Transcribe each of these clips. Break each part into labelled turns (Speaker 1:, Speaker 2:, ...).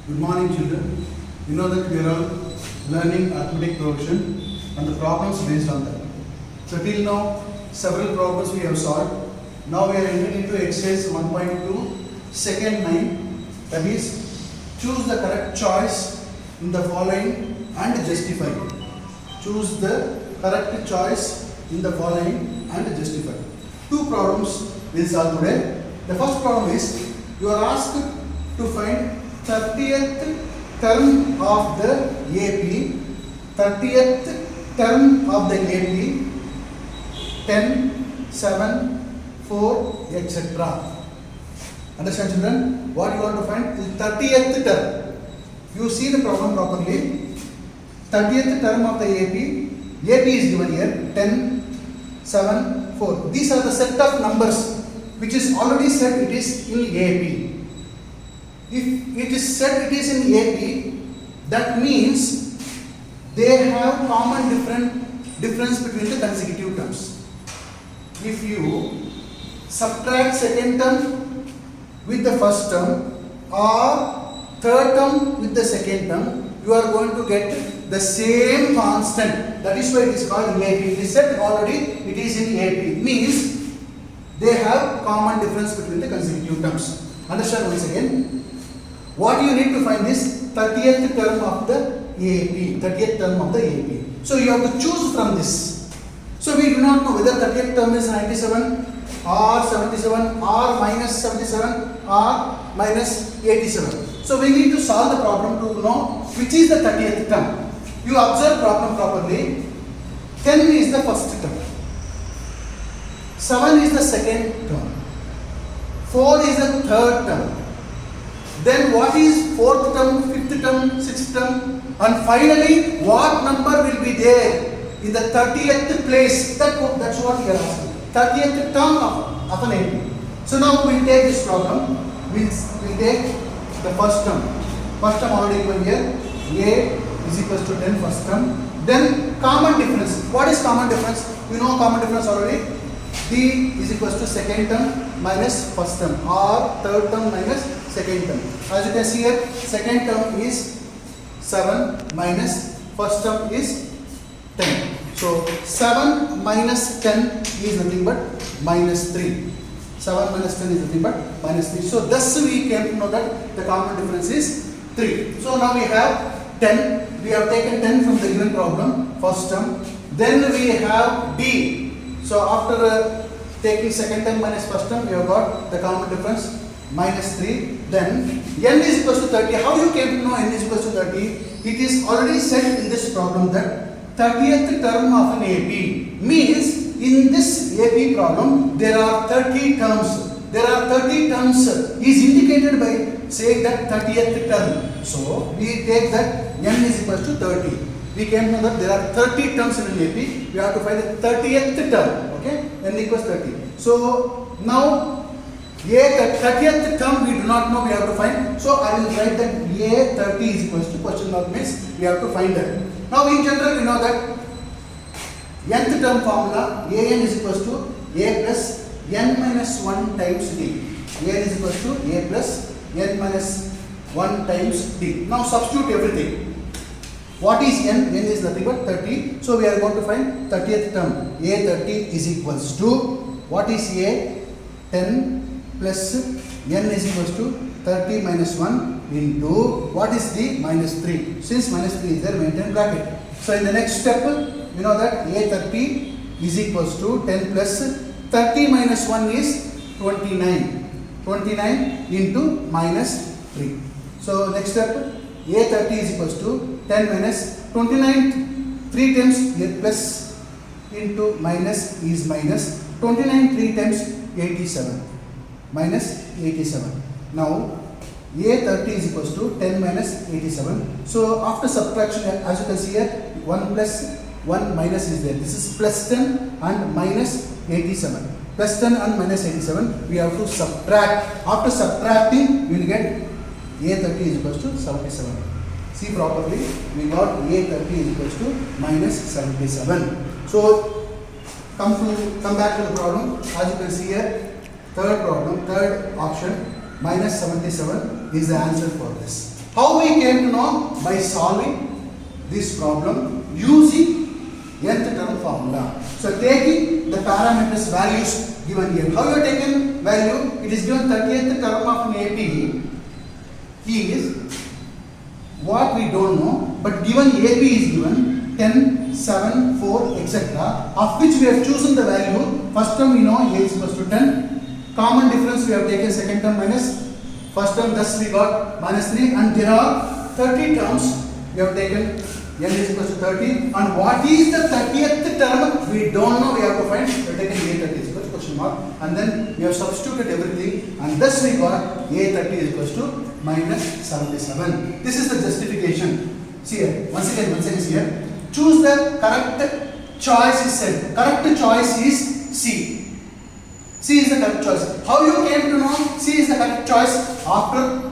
Speaker 1: Good morning, children. You know that we are all learning arithmetic progression and the problems based on that. So till now, several problems we have solved. Now we are entering into exercise 1.2, second 9. That is, choose the correct choice in the following and justify. Choose the correct choice in the following and justify. Two problems we will solve today. The first problem is, you are asked to find 30th term of the AP, 30th term of the AP, 10, 7, 4, etc. Understand, children? What you want to find is 30th term. You see the problem properly. 30th term of the AP is given here, 10, 7, 4. These are the set of numbers which is already said it is in AP. If it is said it is in AP, that means they have common difference between the consecutive terms. If you subtract second term with the first term or third term with the second term, you are going to get the same constant. That is why it is called AP. It is said already it is in AP. Means they have common difference between the consecutive terms. Understand once again? What you need to find is 30th term of the AP. 30th term of the AP. So you have to choose from this. So we do not know whether 30th term is 97 or 77 or minus 77 or minus 87. So we need to solve the problem to know which is the 30th term. You observe problem properly. 10 is the first term. 7 is the second term. 4 is the third term. Then what is fourth term, fifth term, sixth term, and finally what number will be there in the 30th place? That's what we are asking. 30th term of an AP. So now we will take this problem. We'll take the first term. First term already given here. A is equals to 10 first term. Then common difference. What is common difference? You know common difference already. B is equals to second term minus first term or third term minus second term. As you can see here, second term is 7 minus first term is 10. So 7 minus 10 is nothing but minus 3. 7 minus 10 is nothing but minus 3. So thus we came to know that the common difference is 3. So now we have 10. We have taken 10 from the given problem, first term. Then we have D. So after taking second term minus first term, we have got the common difference minus 3. Then n is equals to 30. How you came to know n is equals to 30? It is already said in this problem that 30th term of an AP means in this AP problem there are 30 terms. There are 30 terms is indicated by saying that 30th term. So we take that n is equals to 30. We came to know that there are 30 terms in an AP. We have to find the 30th term. Okay, n equals 30. So now A 30th term we do not know, we have to find. So I will write that A 30 is equals to question mark means we have to find that. Now in general we know that nth term formula An is equals to A plus n minus 1 times D. An is equals to A plus n minus 1 times D. Now substitute everything. What is n? N is nothing but 30. So we are going to find 30th term. A 30 is equals to, what is A? 10 plus n is equals to 30 minus 1 into, what is D? Minus 3. Since minus 3 is there, maintain bracket. So in the next step, we know that A 30 is equals to 10 plus 30 minus 1 is 29. 29 into minus 3. So next step, A 30 is equals to 10 minus 29, 3 times A plus into minus is minus 29, 3 times 87, minus 87. Now A 30 is equals to 10 minus 87. So after subtraction, as you can see here, 1 plus 1 minus is there. This is plus 10 and minus 87. Plus 10 and minus 87, we have to subtract. After subtracting, we will get A 30 is equals to 77. See properly, we got A 30 is equals to minus 77. So come back to the problem. As you can see here, third problem, third option, minus 77 is the answer for this. How we came to know? By solving this problem using nth term formula. So taking the parameters values given here. How you have taken value? It is given 30th term of an AP is what we don't know, but given AP is given 10, 7, 4, etc. of which we have chosen the value. First term we know A is equals to 10. Common difference we have taken second term minus first term, thus we got minus 3, and there are 30 terms we have taken. N is equals to 30, and what is the 30th term? We don't know, we have to find. We have taken A30 is equals to question mark, and then we have substituted everything, and thus we got A30 is equals to minus 77. This is the justification. See here, once again is here. Choose the correct choice is said. Correct choice is C. C is the correct choice. How you came to know C is the correct choice? After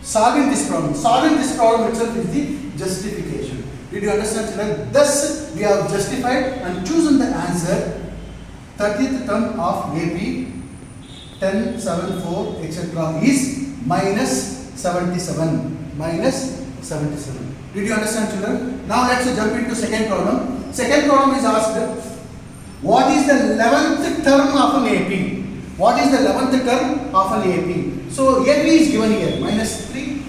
Speaker 1: solving this problem. Solving this problem itself is the justification. Did you understand, children? Thus, we have justified and chosen the answer 30th term of AP 10, 7, 4, etc. is minus 77. Minus 77. Did you understand, children? Now let's jump into second problem. Second problem is asked, what is the 11th term of an AP? What is the 11th term of an AP? So AP is given here, minus 3,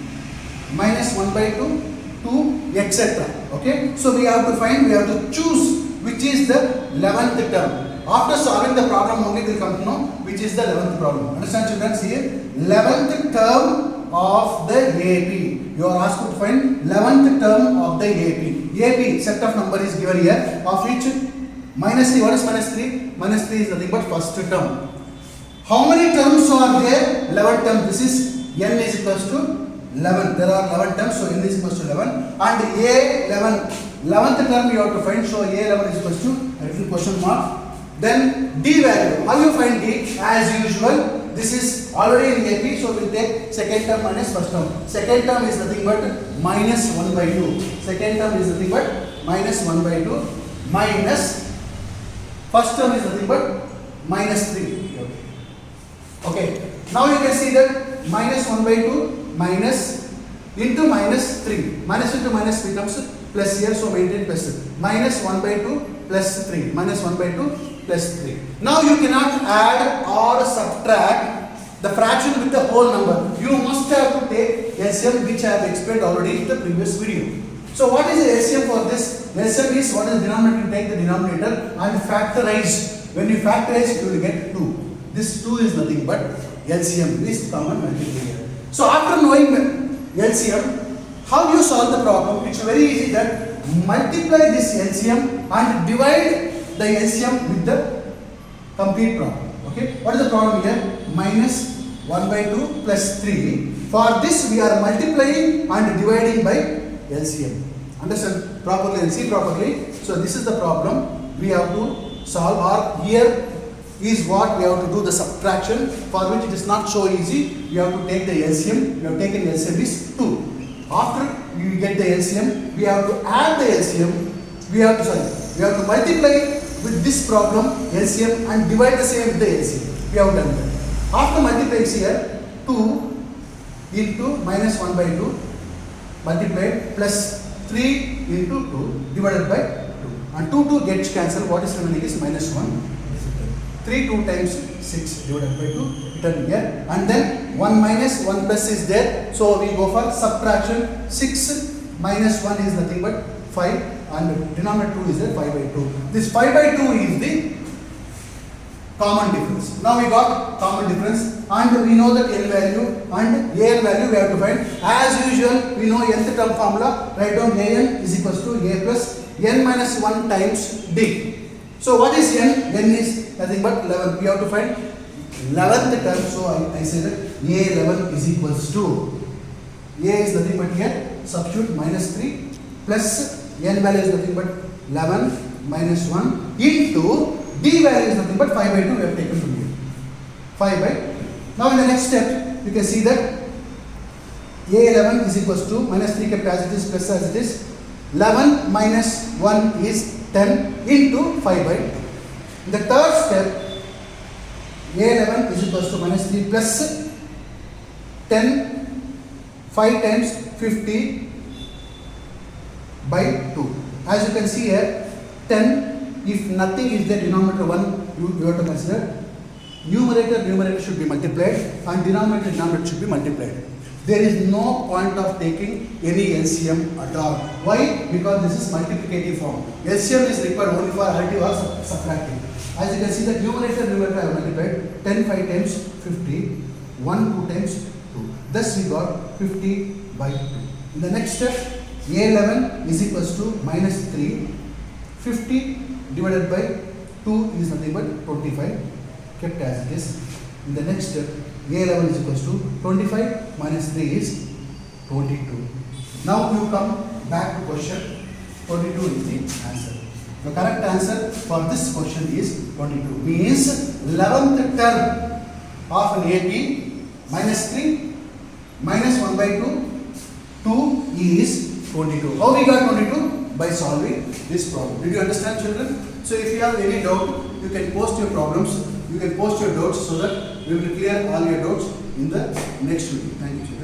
Speaker 1: minus 1 by 2, 2, etc. Okay, so we have to find, we have to choose which is the 11th term. After solving the problem only we will come to know which is the 11th problem. Understand, children? See here, 11th term of the AP. You are asked to find 11th term of the AP. AP set of number is given here, of which minus 3. What is minus 3? Minus 3 is nothing but first term. How many terms are there? 11 terms. This is n is equals to 11. There are 11 terms, so n is equals to 11. And A11, 11th term you have to find, so A11 is equals to, I written question mark. Then D value. How you find D? As usual, this is already in AP, so we will take second term minus first term. Second term is nothing but minus 1 by 2. Second term is nothing but minus 1 by 2 minus first term is nothing but minus 3. Okay. Now you can see that minus 1 by 2 minus into minus 3. Minus into minus becomes plus here, so maintain plus. Minus 1 by 2 plus 3. Minus 1 by 2 plus 3. Now you cannot add or subtract the fraction with the whole number. You must have to take LCM, which I have explained already in the previous video. So what is the LCM for this? LCM is what is the denominator? You take the denominator and factorize. When you factorize, you will get 2. This 2 is nothing but LCM, least common multiplier. So after knowing LCM, how you solve the problem? It's very easy that multiply this LCM and divide the LCM with the complete problem. Okay, what is the problem here? Minus 1 by 2 plus 3. For this we are multiplying and dividing by LCM. Understand properly and see properly. So this is the problem we have to solve, or here is what we have to do the subtraction, for which it is not so easy. We have to take the LCM. We have taken LCM is 2. After you get the LCM, we have to add the LCM. We have to multiply with this problem LCM and divide the same with the LCM. We have done that. After multiplying here, 2 into minus 1 by 2 multiplied plus 3 into 2 divided by 2. And 2 gets cancelled. What is remaining is minus 1. 3 2 times 6 divided by 2 written here, and then 1 minus 1 plus is there, so we go for subtraction. 6 minus 1 is nothing but 5, and denominator 2 is there, 5 by 2. This 5 by 2 is the common difference. Now we got common difference, and we know that n value and an value we have to find. As usual, we know nth term formula. Write down an is equals to a plus n minus 1 times d. So what is n? N is nothing but 11. We have to find 11th term. So I say that A11 is equals to, A is nothing but here, substitute minus 3 plus n value is nothing but 11 minus 1 into d value is nothing but 5 by 2 we have taken from here. 5 by. Now in the next step, you can see that A11 is equals to minus 3 kept as it is plus as it is. 11 minus 1 is 10 into 5 by 2. In the third step, A11 is equals to minus 3 plus 10 5 times 50 by 2. As you can see here, 10, if nothing is there, denominator 1, you have to consider. Numerator should be multiplied and denominator should be multiplied. There is no point of taking any LCM at all. Why? Because this is multiplicative form. LCM is required only for additive or subtracting. As you can see, the numerator I have multiplied 10 5 times 50, 1 2 times 2. Thus we got 50 by 2. In the next step, A11 is equals to minus 3. 50 divided by 2 is nothing but 25, kept as it is. In the next step, A11 is equals to 25 minus 3 is 22. Now you come back to question. 22 is the answer. The correct answer for this question is 22. Means 11th term of an AP minus 3 minus 1 by 2, 2 is 22. How we got 22? By solving this problem. Did you understand, children? So if you have any doubt, you can post your problems, you can post your doubts so that we will clear all your doubts in the next video. Thank you, children.